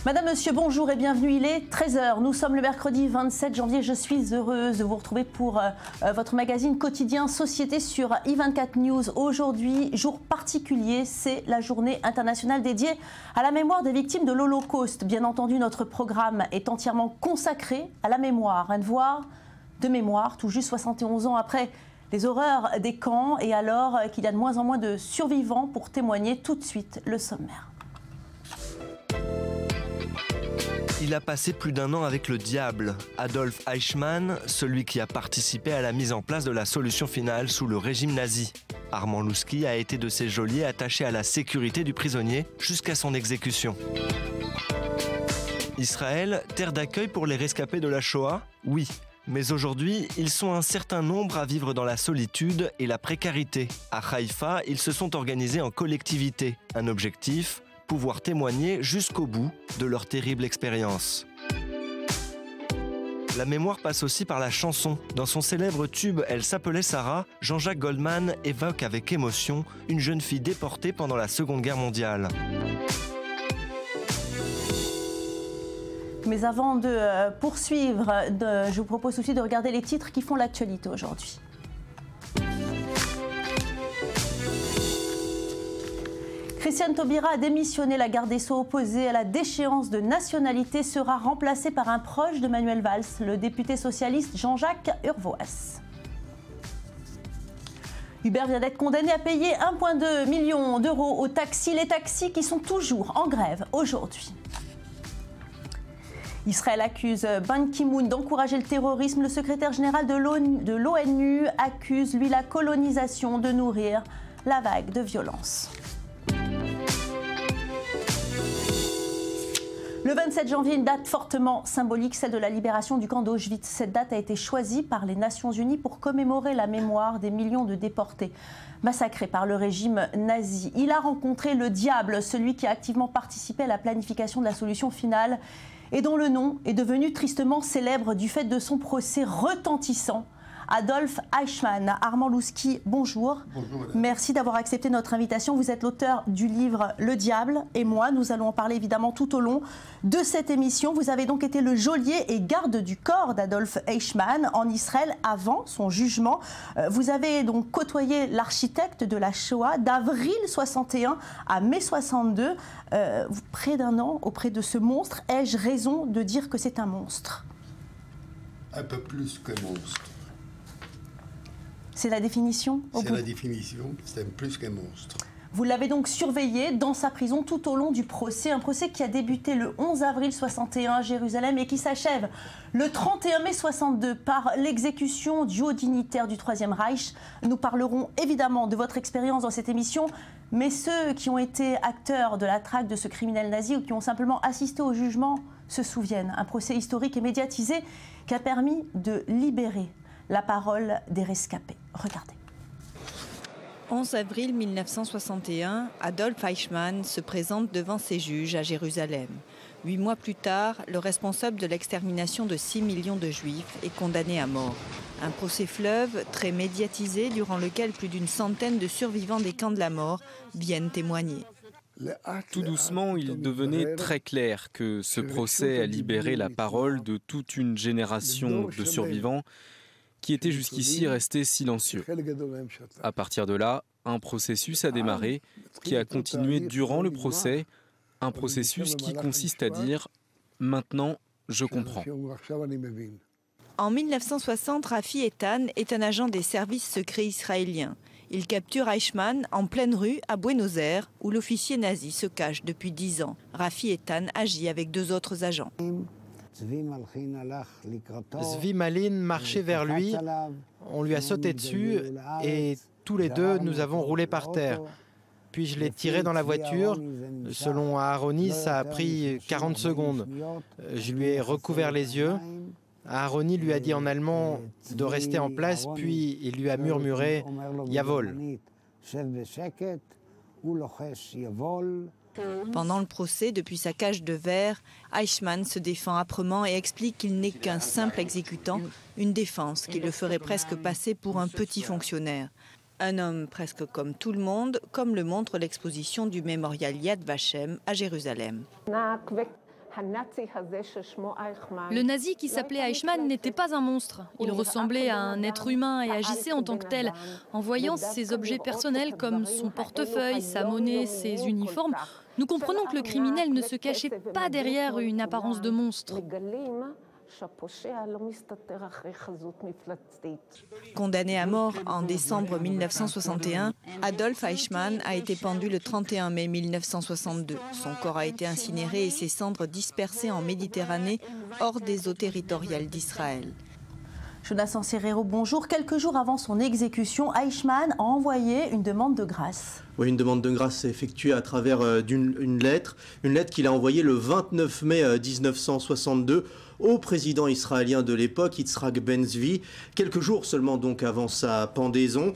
Madame, monsieur, bonjour et bienvenue. Il est 13h. Nous sommes le mercredi 27 janvier. Je suis heureuse de vous retrouver pour votre magazine quotidien Société sur i24 News. Aujourd'hui, jour particulier, c'est la journée internationale dédiée à la mémoire des victimes de l'Holocauste. Bien entendu, notre programme est entièrement consacré à la mémoire. Un devoir de mémoire, tout juste 71 ans après les horreurs des camps et alors qu'il y a de moins en moins de survivants pour témoigner. Tout de suite, le sommaire. Il a passé plus d'1 an avec le diable. Adolf Eichmann, celui qui a participé à la mise en place de la solution finale sous le régime nazi. Armand Lousky a été de ces geôliers attachés à la sécurité du prisonnier jusqu'à son exécution. Israël, terre d'accueil pour les rescapés de la Shoah? Oui. Mais aujourd'hui, ils sont un certain nombre à vivre dans la solitude et la précarité. À Haïfa, ils se sont organisés en collectivité. Un objectif: pouvoir témoigner jusqu'au bout de leur terrible expérience. La mémoire passe aussi par la chanson. Dans son célèbre tube « Elle s'appelait Sarah », Jean-Jacques Goldman évoque avec émotion une jeune fille déportée pendant la Seconde Guerre mondiale. Mais avant de poursuivre, je vous propose aussi de regarder les titres qui font l'actualité aujourd'hui. Christiane Taubira a démissionné. La garde des Sceaux opposée à la déchéance de nationalité sera remplacée par un proche de Manuel Valls, le député socialiste Jean-Jacques Urvoas. Uber vient d'être condamné à payer 1,2 million d'euros aux taxis, les taxis qui sont toujours en grève aujourd'hui. Israël accuse Ban Ki-moon d'encourager le terrorisme. Le secrétaire général de l'ONU accuse, lui, la colonisation de nourrir la vague de violence. Le 27 janvier, une date fortement symbolique, celle de la libération du camp d'Auschwitz. Cette date a été choisie par les Nations Unies pour commémorer la mémoire des millions de déportés massacrés par le régime nazi. Il a rencontré le diable, celui qui a activement participé à la planification de la solution finale et dont le nom est devenu tristement célèbre du fait de son procès retentissant. Adolf Eichmann. Armand Lousky, bonjour. Bonjour madame. Merci d'avoir accepté notre invitation. Vous êtes l'auteur du livre Le Diable et moi. Nous allons en parler évidemment tout au long de cette émission. Vous avez donc été le geôlier et garde du corps d'Adolf Eichmann en Israël avant son jugement. Vous avez donc côtoyé l'architecte de la Shoah d'avril 61 à mai 62. Près d'1 an auprès de ce monstre. Ai-je raison de dire que c'est un monstre? Un peu plus que monstre. C'est la définition? C'est la définition, c'est plus qu'un monstre. Vous l'avez donc surveillé dans sa prison tout au long du procès, un procès qui a débuté le 11 avril 61 à Jérusalem et qui s'achève le 31 mai 62 par l'exécution du haut dignitaire du Troisième Reich. Nous parlerons évidemment de votre expérience dans cette émission, mais ceux qui ont été acteurs de la traque de ce criminel nazi ou qui ont simplement assisté au jugement se souviennent. Un procès historique et médiatisé qui a permis de libérer la parole des rescapés. Regardez. 11 avril 1961, Adolf Eichmann se présente devant ses juges à Jérusalem. 8 mois plus tard, le responsable de l'extermination de 6 millions de Juifs est condamné à mort. Un procès fleuve très médiatisé durant lequel plus d'une centaine de survivants des camps de la mort viennent témoigner. Tout doucement, il devenait très clair que ce procès a libéré la parole de toute une génération de survivants qui étaient jusqu'ici restés silencieux. À partir de là, un processus a démarré, qui a continué durant le procès, un processus qui consiste à dire « maintenant, je comprends ». En 1960, Rafi Eitan est un agent des services secrets israéliens. Il capture Eichmann en pleine rue à Buenos Aires, où l'officier nazi se cache depuis 10 ans. Rafi Eitan agit avec 2 autres agents. Zvi Malin marchait vers lui, on lui a sauté dessus et tous les deux nous avons roulé par terre. Puis je l'ai tiré dans la voiture. Selon Aharoni, ça a pris 40 secondes. Je lui ai recouvert les yeux. Aharoni lui a dit en allemand de rester en place, puis il lui a murmuré « Yavol ». Pendant le procès, depuis sa cage de verre, Eichmann se défend âprement et explique qu'il n'est qu'un simple exécutant, une défense qui le ferait presque passer pour un petit fonctionnaire. Un homme presque comme tout le monde, comme le montre l'exposition du mémorial Yad Vashem à Jérusalem. Le nazi qui s'appelait Eichmann n'était pas un monstre. Il ressemblait à un être humain et agissait en tant que tel. En voyant ses objets personnels comme son portefeuille, sa monnaie, ses uniformes, nous comprenons que le criminel ne se cachait pas derrière une apparence de monstre. Condamné à mort en décembre 1961, Adolf Eichmann a été pendu le 31 mai 1962. Son corps a été incinéré et ses cendres dispersées en Méditerranée, hors des eaux territoriales d'Israël. Jonathan Serrero, bonjour. Quelques jours avant son exécution, Eichmann a envoyé une demande de grâce. Oui, une demande de grâce effectuée à travers une lettre qu'il a envoyée le 29 mai 1962 au président israélien de l'époque, Yitzhak Ben-Zvi, quelques jours seulement donc avant sa pendaison.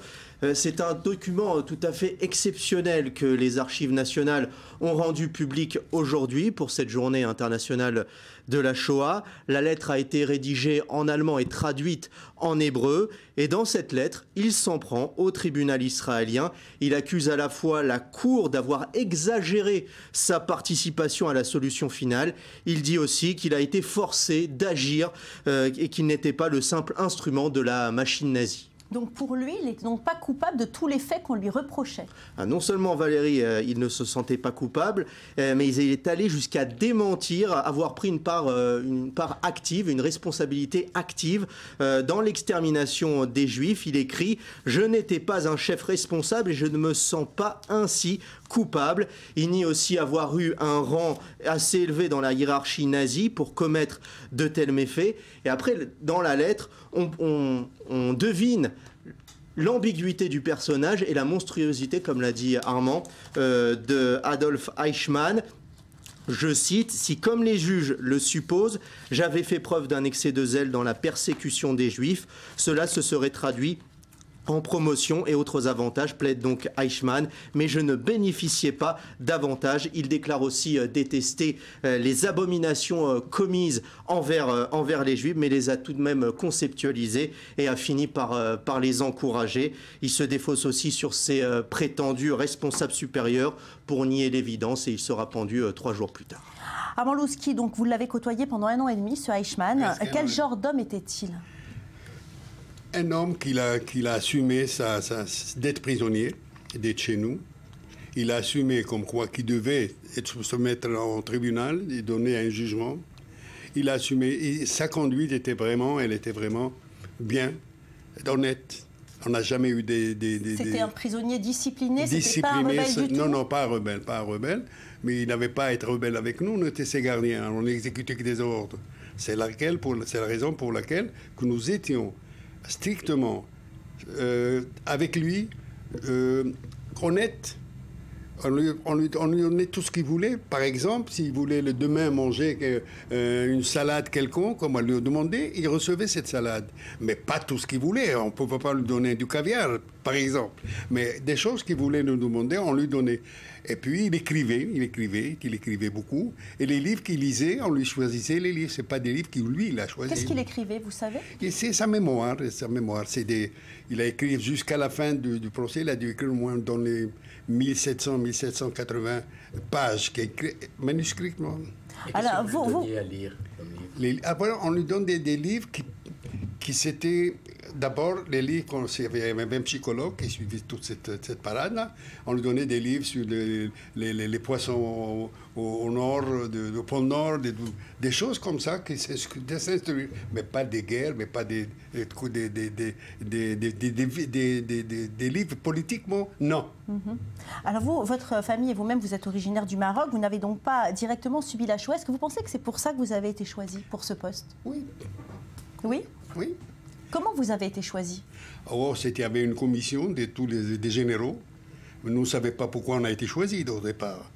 C'est un document tout à fait exceptionnel que les archives nationales ont rendu public aujourd'hui pour cette journée internationale de la Shoah. La lettre a été rédigée en allemand et traduite en hébreu. Et dans cette lettre, il s'en prend au tribunal israélien. Il accuse à la fois la Cour d'avoir exagéré sa participation à la solution finale. Il dit aussi qu'il a été forcé d'agir et qu'il n'était pas le simple instrument de la machine nazie. Donc pour lui, il n'était donc pas coupable de tous les faits qu'on lui reprochait. Non seulement Valérie, il ne se sentait pas coupable, mais il est allé jusqu'à démentir avoir pris une part active, une responsabilité active dans l'extermination des Juifs. Il écrit « Je n'étais pas un chef responsable et je ne me sens pas ainsi coupable ». Il nie aussi avoir eu un rang assez élevé dans la hiérarchie nazie pour commettre de tels méfaits. Et après, dans la lettre, on devine l'ambiguïté du personnage et la monstruosité, comme l'a dit Armand, de Adolf Eichmann. Je cite, « Si, comme les juges le supposent, j'avais fait preuve d'un excès de zèle dans la persécution des Juifs, cela se serait traduit en promotion et autres avantages, plaide donc Eichmann, mais je ne bénéficiais pas d'avantages. Il déclare aussi détester les abominations commises envers les Juifs, mais les a tout de même conceptualisées et a fini par les encourager. Il se défausse aussi sur ses prétendus responsables supérieurs pour nier l'évidence et il sera pendu 3 jours plus tard. Armand Louski, donc vous l'avez côtoyé pendant 1 an et demi, ce Eichmann. Quel genre d'homme était-il ? Un homme qui a assumé d'être prisonnier, d'être chez nous. Il a assumé comme quoi qu'il devait se mettre en tribunal et donner un jugement. Il a assumé. Et sa conduite était vraiment bien, honnête. On n'a jamais eu C'était un prisonnier discipliné, c'était pas un rebelle du tout? Non, pas un rebelle. Mais il n'avait pas à être rebelle avec nous, on était ses gardiens, on n'exécutait que des ordres. C'est la raison pour laquelle que nous étions strictement avec lui, honnête. On lui donnait tout ce qu'il voulait. Par exemple, s'il voulait le demain manger une salade quelconque, comme on lui a demandé, il recevait cette salade. Mais pas tout ce qu'il voulait. On ne pouvait pas lui donner du caviar, par exemple. Mais des choses qu'il voulait nous demander, on lui donnait. Et puis, il écrivait beaucoup. Et les livres qu'il lisait, on lui choisissait les livres. Ce n'est pas des livres qu'il, lui, il a choisis. Qu'est-ce qu'il écrivait, vous savez? C'est sa mémoire. Il a écrit jusqu'à la fin du procès, il a dû écrire au moins dans les 1700-1780 pages, manuscritement. Alors, vous... à lire après, on lui donne des livres qui s'étaient... D'abord, les livres, il y avait un psychologue qui suivait toute cette parade-là. On lui donnait des livres sur les poissons au nord, au pôle Nord, des choses comme ça, qui s'instruire. Mais pas des guerres, mais pas des livres politiquement, non. Alors vous, votre famille et vous-même, vous êtes originaire du Maroc, vous n'avez donc pas directement subi la Shoah. Est-ce que vous pensez que c'est pour ça que vous avez été choisi pour ce poste? Oui. Oui? Oui. Comment vous avez été choisi? Il y avait une commission des généraux. Nous ne savions pas pourquoi on a été choisi au départ.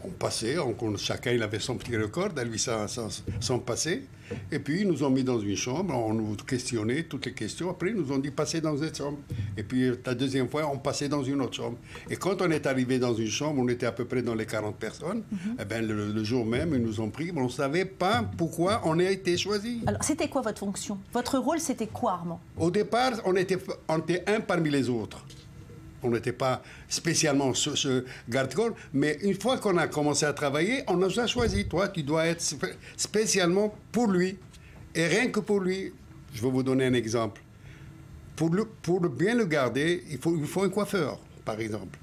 On passait, chacun il avait son petit record, à lui son passé. Et puis ils nous ont mis dans une chambre, on nous questionnait toutes les questions. Après ils nous ont dit passer dans cette chambre. Et puis la deuxième fois, on passait dans une autre chambre. Et quand on est arrivé dans une chambre, on était à peu près dans les 40 personnes. Et bien, le jour même, ils nous ont pris, mais on ne savait pas pourquoi on a été choisi. Alors c'était quoi votre fonction? Votre rôle, c'était quoi, Armand? Au départ, on était un parmi les autres. On n'était pas spécialement ce garde-corps, mais une fois qu'on a commencé à travailler, on nous a choisi. Toi, tu dois être spécialement pour lui. Et rien que pour lui, je vais vous donner un exemple. Pour bien le garder, il faut un coiffeur, par exemple.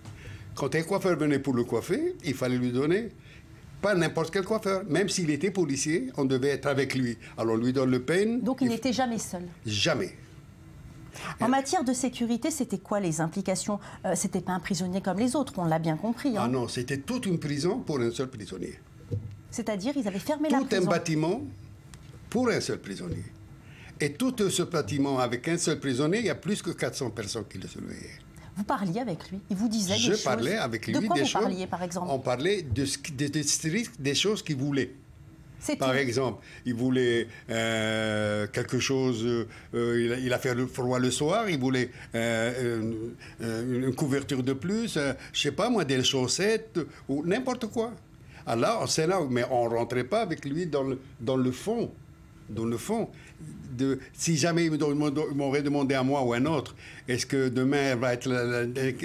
Quand un coiffeur venait pour le coiffer, il fallait lui donner pas n'importe quel coiffeur. Même s'il était policier, on devait être avec lui. Alors on lui donne le peine. Donc il n'était jamais seul? Jamais. En matière de sécurité, c'était quoi les implications? C'était pas un prisonnier comme les autres, on l'a bien compris. Hein. Ah non, c'était toute une prison pour un seul prisonnier. C'est-à-dire, ils avaient fermé la prison? Tout un bâtiment pour un seul prisonnier. Et tout ce bâtiment avec un seul prisonnier, il y a plus que 400 personnes qui le surveillaient. Vous parliez avec lui? Il vous disait des choses? Je parlais avec lui des choses. De quoi vous choses. parliez, par exemple? On parlait des choses qu'il voulait. Par exemple, il voulait quelque chose, il a fait le froid le soir, il voulait une couverture de plus, je sais pas moi, des chaussettes ou n'importe quoi. Alors, c'est là, mais on rentrait pas avec lui dans le fond. Dans le fond, si jamais il m'aurait demandé à moi ou à un autre, est-ce que demain va être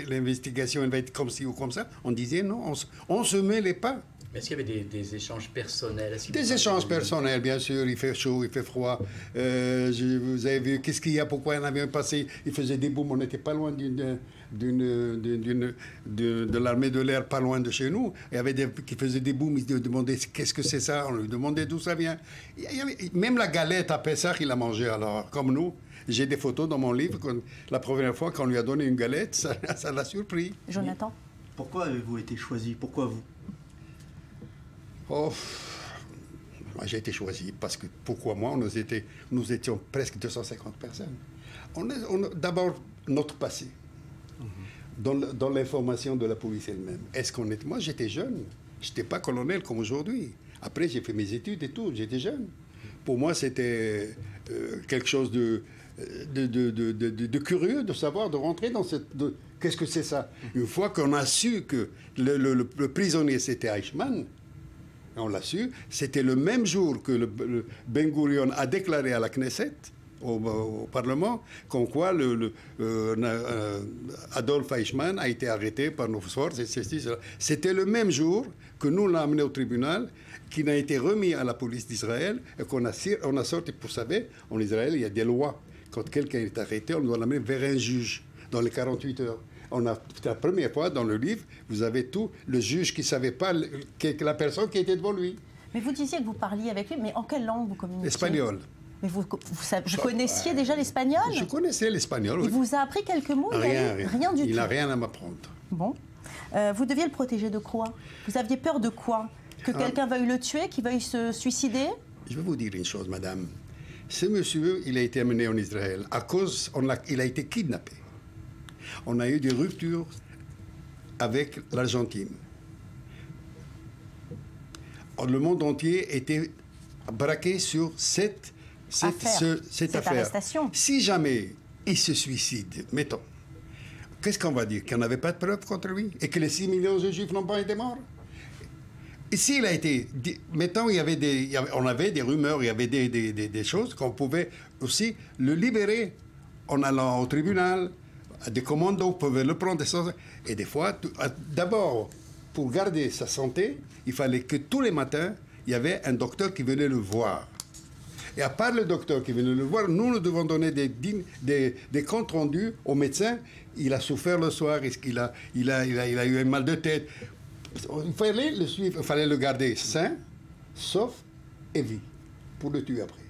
l'investigation, elle va être comme ci ou comme ça, on disait non, on se mêlait pas. Mais est-ce qu'il y avait des échanges personnels? Des échanges personnels, bien sûr. Il fait chaud, il fait froid. Vous avez vu, qu'est-ce qu'il y a? Pourquoi on avait passé? Il faisait des booms. On n'était pas loin de l'armée de l'air, pas loin de chez nous. Il y avait qui faisaient des booms. Ils se demandaient qu'est-ce que c'est ça? On lui demandait d'où ça vient. Même la galette à Pessah, il a mangé, alors, comme nous. J'ai des photos dans mon livre. La première fois qu'on lui a donné une galette, ça l'a surpris. Jonathan? Pourquoi avez-vous été choisi? Pourquoi vous? Oh, moi j'ai été choisi parce que pourquoi moi? Nous étions presque 250 personnes. D'abord notre passé, dans l'information de la police elle-même. Moi j'étais jeune, je n'étais pas colonel comme aujourd'hui. Après j'ai fait mes études et tout, j'étais jeune. Pour moi c'était quelque chose de curieux de savoir, de rentrer dans cette... Qu'est-ce que c'est ça? Une fois qu'on a su que le prisonnier c'était Eichmann, on l'a su, c'était le même jour que le Ben Gurion a déclaré à la Knesset, au Parlement, comme quoi Adolf Eichmann a été arrêté par nos forces, etc. C'était le même jour que nous l'avons amené au tribunal, qui n'a été remis à la police d'Israël, et qu'on a sorti, vous savez, en Israël, il y a des lois. Quand quelqu'un est arrêté, on doit l'amener vers un juge dans les 48 heures. C'est la première fois dans le livre, vous avez tout, le juge qui ne savait pas que la personne qui était devant lui. Mais vous disiez que vous parliez avec lui, mais en quelle langue vous communiquiez? Espagnol. Mais vous connaissiez déjà l'espagnol? Je connaissais l'espagnol, oui. Il vous a appris quelques mots? Rien du tout. Il n'a rien à m'apprendre. Bon. Vous deviez le protéger de quoi? Vous aviez peur de quoi? Que quelqu'un veuille le tuer, qu'il veuille se suicider? Je vais vous dire une chose, madame. Ce monsieur, il a été amené en Israël à cause, il a été kidnappé. On a eu des ruptures avec l'Argentine. Le monde entier était braqué sur cette affaire. Arrestation. Si jamais il se suicide, mettons, qu'est-ce qu'on va dire? Qu'il n'y avait pas de preuves contre lui? Et que les 6 millions de Juifs n'ont pas été morts? Et s'il a été... Mettons, on avait des rumeurs, il y avait des choses qu'on pouvait aussi le libérer en allant au tribunal. Des commandos pouvaient le prendre. Et des fois, d'abord, pour garder sa santé, il fallait que tous les matins, il y avait un docteur qui venait le voir. Et à part le docteur qui venait le voir, nous devons donner des comptes rendus au médecin. Il a souffert le soir, il a eu un mal de tête. Il fallait le suivre, il fallait le garder sain, sauf et vie, pour le tuer après.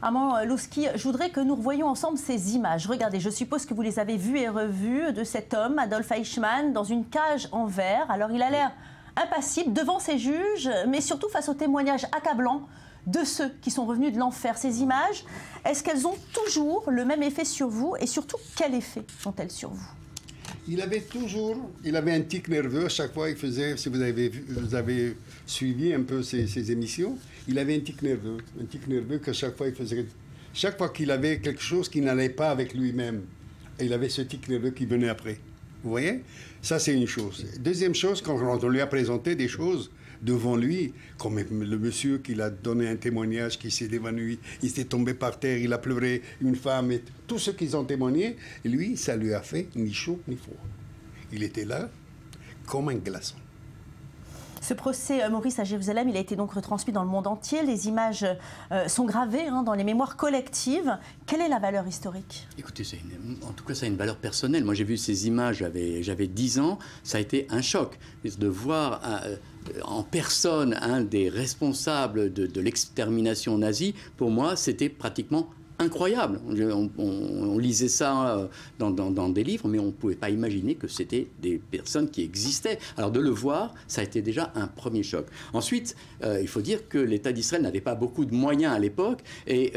Armand Louski, je voudrais que nous revoyions ensemble ces images. Regardez, je suppose que vous les avez vues et revues de cet homme, Adolf Eichmann, dans une cage en verre. Alors il a l'air impassible devant ses juges, mais surtout face aux témoignages accablants de ceux qui sont revenus de l'enfer. Ces images, est-ce qu'elles ont toujours le même effet sur vous? Et surtout, quel effet ont-elles sur vous? Il avait un tic nerveux à chaque fois. Il faisait, si vous avez suivi un peu ses émissions, il avait un tic nerveux qu'à chaque fois il faisait. Chaque fois qu'il avait quelque chose qui n'allait pas avec lui-même, il avait ce tic nerveux qui venait après. Vous voyez? Ça, c'est une chose. Deuxième chose, quand on lui a présenté des choses devant lui, comme le monsieur qui a donné un témoignage, qui s'est évanoui, il s'est tombé par terre, il a pleuré, une femme, et tous ceux qui ont témoigné, lui, ça lui a fait ni chaud ni froid. Il était là comme un glaçon. Ce procès, Maurice, à Jérusalem, il a été donc retransmis dans le monde entier. Les images sont gravées dans les mémoires collectives. Quelle est la valeur historique? Écoutez, en tout cas, ça a une valeur personnelle. Moi, j'ai vu ces images, j'avais 10 ans. Ça a été un choc de voir en personne un des responsables de l'extermination nazie. Pour moi, c'était pratiquement incroyable. On lisait ça dans des livres, mais on ne pouvait pas imaginer que c'était des personnes qui existaient. Alors de le voir, ça a été déjà un premier choc. Ensuite, il faut dire que l'État d'Israël n'avait pas beaucoup de moyens à l'époque, et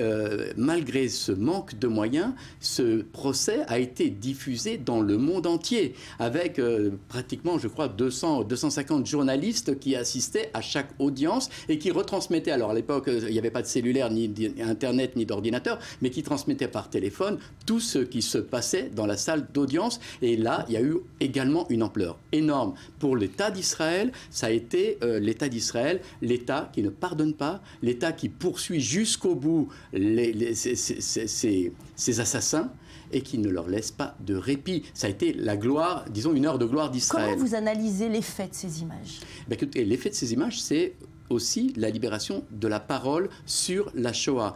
malgré ce manque de moyens, ce procès a été diffusé dans le monde entier, avec pratiquement, je crois, 250 journalistes qui assistaient à chaque audience et qui retransmettaient. Alors à l'époque, il n'y avait pas de cellulaire, ni d'Internet, ni d'ordinateur, mais qui transmettait par téléphone tout ce qui se passait dans la salle d'audience. Et là, il y a eu également une ampleur énorme. Pour l'État d'Israël, ça a été l'État d'Israël, l'État qui ne pardonne pas, l'État qui poursuit jusqu'au bout ces assassins et qui ne leur laisse pas de répit. Ça a été la gloire, disons une heure de gloire d'Israël. Comment vous analysez l'effet de ces images? L'effet de ces images, c'est aussi la libération de la parole sur la Shoah.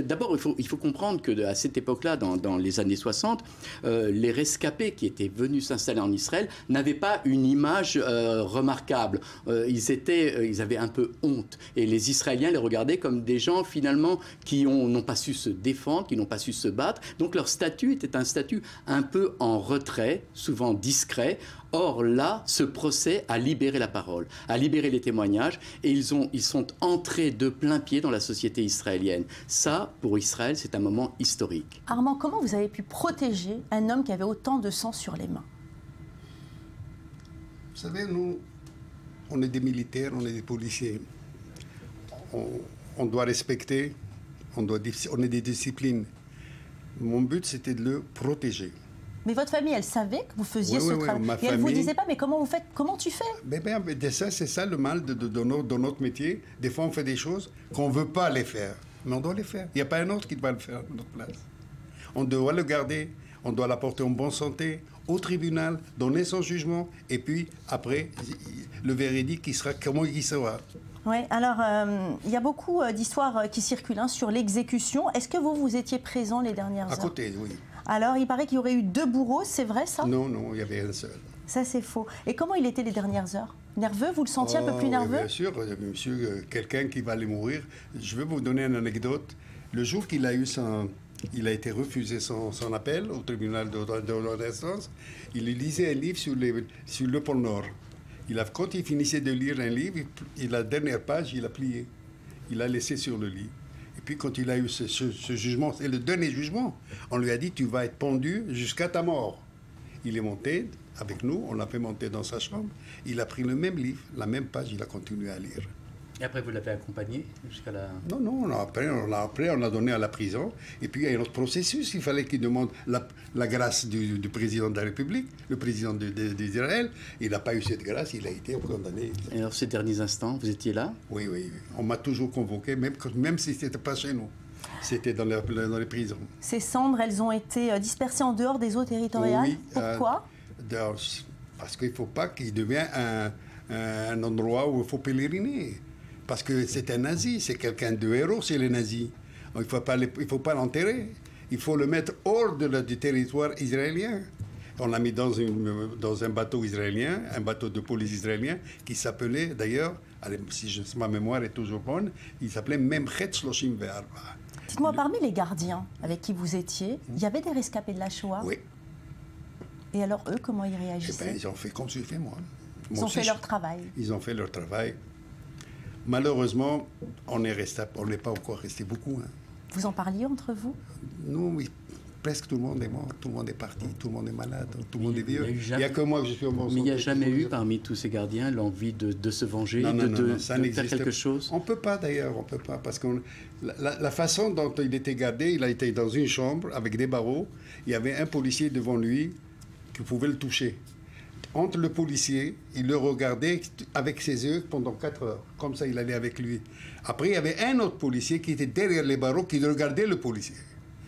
D'abord, il faut comprendre qu'à cette époque-là, dans les années 60, les rescapés qui étaient venus s'installer en Israël n'avaient pas une image remarquable. Ils avaient un peu honte. Et les Israéliens les regardaient comme des gens, finalement, qui n'ont pas su se défendre, qui n'ont pas su se battre. Donc leur statut était un statut un peu en retrait, souvent discret. Or là, ce procès a libéré la parole, a libéré les témoignages, et ils sont entrés de plein pied dans la société israélienne. Ça, pour Israël, c'est un moment historique. Armand, comment vous avez pu protéger un homme qui avait autant de sang sur les mains? Vous savez, nous, on est des militaires, on est des policiers. On doit respecter, on est des disciplines. Mon but, c'était de le protéger. Mais votre famille, elle savait que vous faisiez ce travail. Et elle ne vous disait pas, mais comment vous faites? Comment tu fais? C'est ça le mal de notre métier. Des fois, on fait des choses qu'on ne veut pas les faire. Mais on doit les faire. Il n'y a pas un autre qui doit le faire à notre place. On doit le garder, on doit l'apporter en bonne santé, au tribunal, donner son jugement, et puis, après, le verdict qui sera comment il sera. Oui, alors, il y a beaucoup d'histoires qui circulent sur l'exécution. Est-ce que vous étiez présent les dernières heures? À côté, oui. Alors, il paraît qu'il y aurait eu 2 bourreaux, c'est vrai ça? Non, il y avait un seul. Ça, c'est faux. Et comment il était les dernières heures? Nerveux? Vous le sentiez un peu plus nerveux? Bien sûr, monsieur, quelqu'un qui va aller mourir. Je vais vous donner une anecdote. Le jour qu'il a eu il a été refusé son appel au tribunal de l'ordre d'instance, il lisait un livre sur le pôle Nord. Quand il finissait de lire un livre, la dernière page, il a plié. Il l'a laissé sur le lit. Et puis quand il a eu ce jugement, c'est le dernier jugement, on lui a dit « tu vas être pendu jusqu'à ta mort ». Il est monté avec nous, on l'a fait monter dans sa chambre, il a pris le même livre, la même page, il a continué à lire. Et après, vous l'avez accompagné jusqu'à la... Non, après, on l'a donné à la prison. Et puis, il y a un autre processus. Il fallait qu'il demande la grâce du président de la République, le président d'Israël. Il n'a pas eu cette grâce, il a été condamné. Et alors, ces derniers instants, vous étiez là? Oui. On m'a toujours convoqué, même si ce n'était pas chez nous. C'était dans les prisons. Ces cendres, elles ont été dispersées en dehors des eaux territoriales. Oui, pourquoi? Parce qu'il ne faut pas qu'il devienne un endroit où il faut pèleriner. Parce que c'est un nazi, c'est quelqu'un de héros, c'est les nazis. Il ne faut pas l'enterrer. Il faut le mettre hors du territoire israélien. On l'a mis dans un bateau israélien, un bateau de police israélien, qui s'appelait d'ailleurs, si ma mémoire est toujours bonne, il s'appelait Memchet 34. Dites-moi, parmi les gardiens avec qui vous étiez, il y avait des rescapés de la Shoah? Oui. Et alors, eux, comment ils réagissaient? Ils ont fait comme j'ai fait moi. Ils ont fait leur travail. Ils ont fait leur travail. Malheureusement, on n'est pas encore resté beaucoup. Vous en parliez entre vous? Non, oui. Presque tout le monde est mort, tout le monde est parti, tout le monde est malade, tout le monde est vieux. Il n'y a que moi que je suis en bonne santé. Mais il n'y a jamais eu parmi tous ces gardiens l'envie de se venger, de faire quelque chose? On ne peut pas d'ailleurs, on ne peut pas. Parce que la façon dont il était gardé, il a été dans une chambre avec des barreaux. Il y avait un policier devant lui qui pouvait le toucher. Entre le policier, il le regardait avec ses yeux pendant 4 heures. Comme ça, il allait avec lui. Après, il y avait un autre policier qui était derrière les barreaux qui regardait le policier.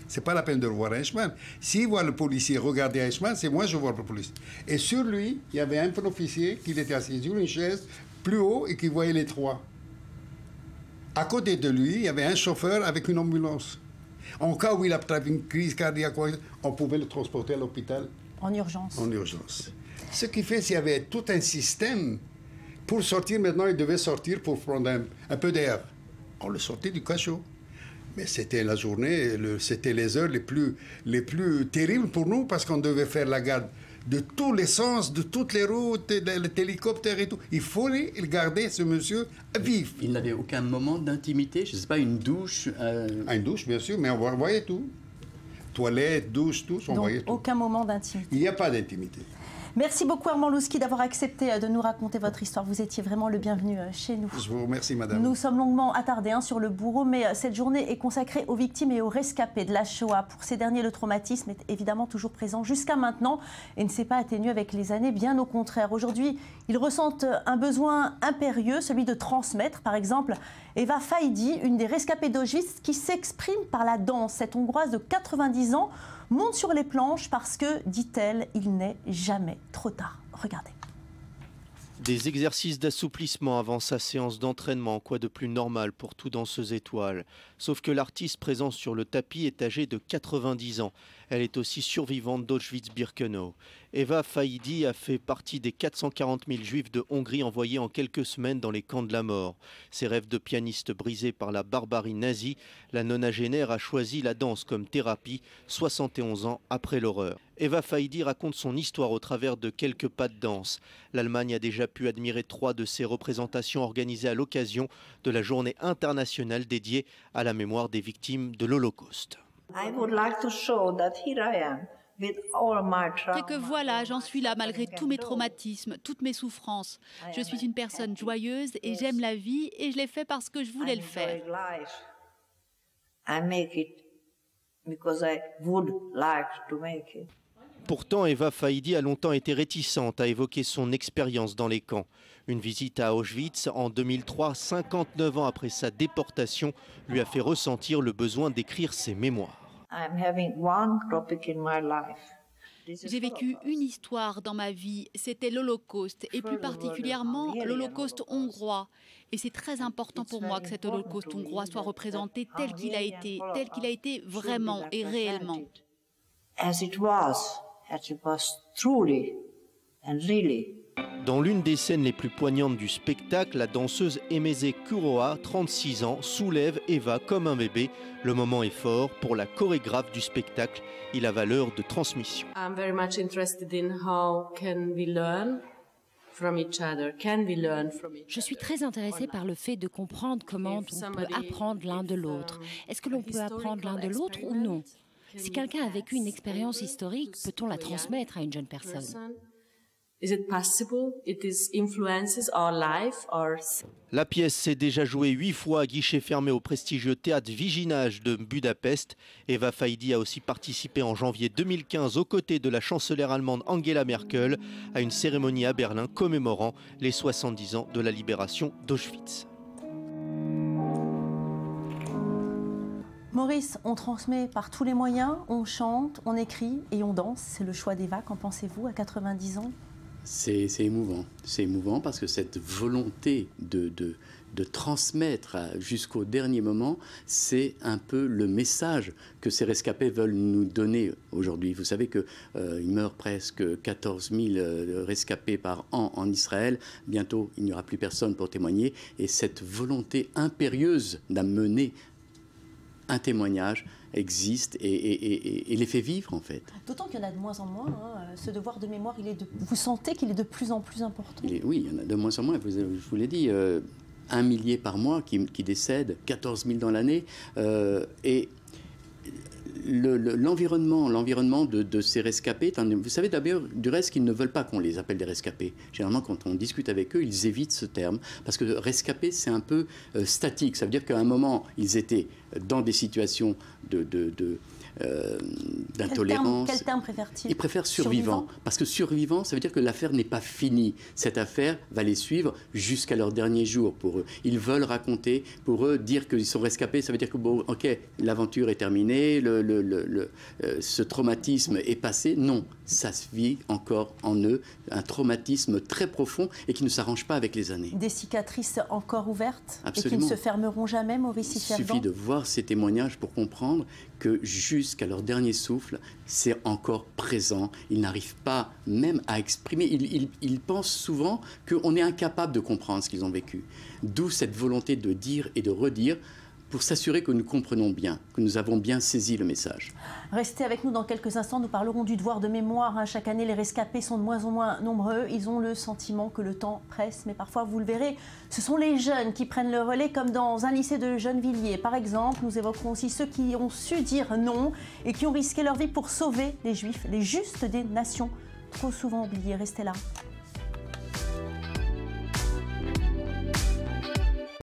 C'est pas la peine de revoir Eichmann. S'il voit le policier regarder Eichmann, c'est moi je vois le policier. Et sur lui, il y avait un officier qui était assis sur une chaise plus haut et qui voyait les trois. À côté de lui, il y avait un chauffeur avec une ambulance. En cas où il a une crise cardiaque, on pouvait le transporter à l'hôpital. En urgence. En urgence. Ce qui fait qu'il y avait tout un système. Pour sortir maintenant, il devait sortir pour prendre un peu d'air. On le sortait du cachot. Mais c'était la journée, c'était les heures les plus terribles pour nous parce qu'on devait faire la garde de tous les sens, de toutes les routes, l'hélicoptère et tout. Il fallait garder ce monsieur vif. Il n'avait aucun moment d'intimité, je ne sais pas, une douche Une douche, bien sûr, mais on voyait tout. Toilette, douche, tout, on voyait tout. Aucun moment d'intimité. Il n'y a pas d'intimité. Merci beaucoup Armand Lousky d'avoir accepté de nous raconter votre histoire. Vous étiez vraiment le bienvenu chez nous. Je vous remercie, madame. Nous sommes longuement attardés sur le bourreau, mais cette journée est consacrée aux victimes et aux rescapés de la Shoah. Pour ces derniers, le traumatisme est évidemment toujours présent jusqu'à maintenant et ne s'est pas atténué avec les années, bien au contraire. Aujourd'hui, ils ressentent un besoin impérieux, celui de transmettre. Par exemple, Eva Faidi, une des rescapées d'Auschwitz, qui s'exprime par la danse. Cette Hongroise de 90 ans monte sur les planches parce que, dit-elle, il n'est jamais trop tard. Regardez. Des exercices d'assouplissement avant sa séance d'entraînement, quoi de plus normal pour tout danseuse étoile. Sauf que l'artiste présent sur le tapis est âgée de 90 ans. Elle est aussi survivante d'Auschwitz-Birkenau. Eva Faidi a fait partie des 440 000 juifs de Hongrie envoyés en quelques semaines dans les camps de la mort. Ses rêves de pianiste brisés par la barbarie nazie, la nonagénaire a choisi la danse comme thérapie 71 ans après l'horreur. Eva Faidi raconte son histoire au travers de quelques pas de danse. L'Allemagne a déjà pu admirer 3 de ses représentations organisées à l'occasion de la journée internationale dédiée à la mémoire des victimes de l'Holocauste. C'est que voilà, j'en suis là malgré tous mes traumatismes, toutes mes souffrances. Je suis une personne joyeuse et j'aime la vie et je l'ai fait parce que je voulais le faire. Pourtant, Eva Faidi a longtemps été réticente à évoquer son expérience dans les camps. Une visite à Auschwitz en 2003, 59 ans après sa déportation, lui a fait ressentir le besoin d'écrire ses mémoires. J'ai vécu une histoire dans ma vie, c'était l'Holocauste, et plus particulièrement l'Holocauste hongrois. Et c'est très important pour moi que cet Holocauste hongrois soit représenté tel qu'il a été vraiment et réellement. Dans l'une des scènes les plus poignantes du spectacle, la danseuse Emeze Kuroa, 36 ans, soulève Eva comme un bébé. Le moment est fort. Pour la chorégraphe du spectacle, il a valeur de transmission. Je suis très intéressée par le fait de comprendre comment on peut apprendre l'un de l'autre. Est-ce que l'on peut apprendre l'un de l'autre ou non? Si quelqu'un a vécu une expérience historique, peut-on la transmettre à une jeune personne? La pièce s'est déjà jouée 8 fois à guichet fermé au prestigieux théâtre Viginage de Budapest. Eva Faidi a aussi participé en janvier 2015 aux côtés de la chancelière allemande Angela Merkel à une cérémonie à Berlin commémorant les 70 ans de la libération d'Auschwitz. Maurice, on transmet par tous les moyens, on chante, on écrit et on danse. C'est le choix d'Eva, qu'en pensez-vous à 90 ans? C'est émouvant parce que cette volonté de transmettre jusqu'au dernier moment, c'est un peu le message que ces rescapés veulent nous donner aujourd'hui. Vous savez qu'il meurt presque 14 000 rescapés par an en Israël. Bientôt, il n'y aura plus personne pour témoigner. Et cette volonté impérieuse d'amener un témoignage existe et les fait vivre en fait. D'autant qu'il y en a de moins en moins. Ce devoir de mémoire, vous sentez qu'il est de plus en plus important? Oui, il y en a de moins en moins. Je vous l'ai dit, 1 millier par mois qui décèdent, 14 000 dans l'année. Et l'environnement de ces rescapés, vous savez d'ailleurs du reste qu'ils ne veulent pas qu'on les appelle des rescapés. Généralement quand on discute avec eux, ils évitent ce terme parce que rescapés c'est un peu statique. Ça veut dire qu'à un moment ils étaient dans des situations d'intolérance. Quel terme préfère-t-il? Il préfère survivant, parce que survivant, ça veut dire que l'affaire n'est pas finie. Cette affaire va les suivre jusqu'à leur dernier jour pour eux. Ils veulent raconter, pour eux, dire qu'ils sont rescapés, ça veut dire que, bon, ok, l'aventure est terminée, ce traumatisme est passé. Non, ça se vit encore en eux, un traumatisme très profond et qui ne s'arrange pas avec les années. Des cicatrices encore ouvertes. Absolument. Et qui ne se fermeront jamais, Maurice Isservan. Il suffit de voir ces témoignages pour comprendre que jusqu'à leur dernier souffle, c'est encore présent. Ils n'arrivent pas même à exprimer. Ils pensent souvent qu'on est incapable de comprendre ce qu'ils ont vécu. D'où cette volonté de dire et de redire pour s'assurer que nous comprenons bien, que nous avons bien saisi le message. Restez avec nous dans quelques instants, nous parlerons du devoir de mémoire. Chaque année, les rescapés sont de moins en moins nombreux. Ils ont le sentiment que le temps presse, mais parfois, vous le verrez, ce sont les jeunes qui prennent le relais, comme dans un lycée de Gennevilliers. Par exemple, nous évoquerons aussi ceux qui ont su dire non et qui ont risqué leur vie pour sauver les Juifs, les justes des nations, trop souvent oubliés. Restez là.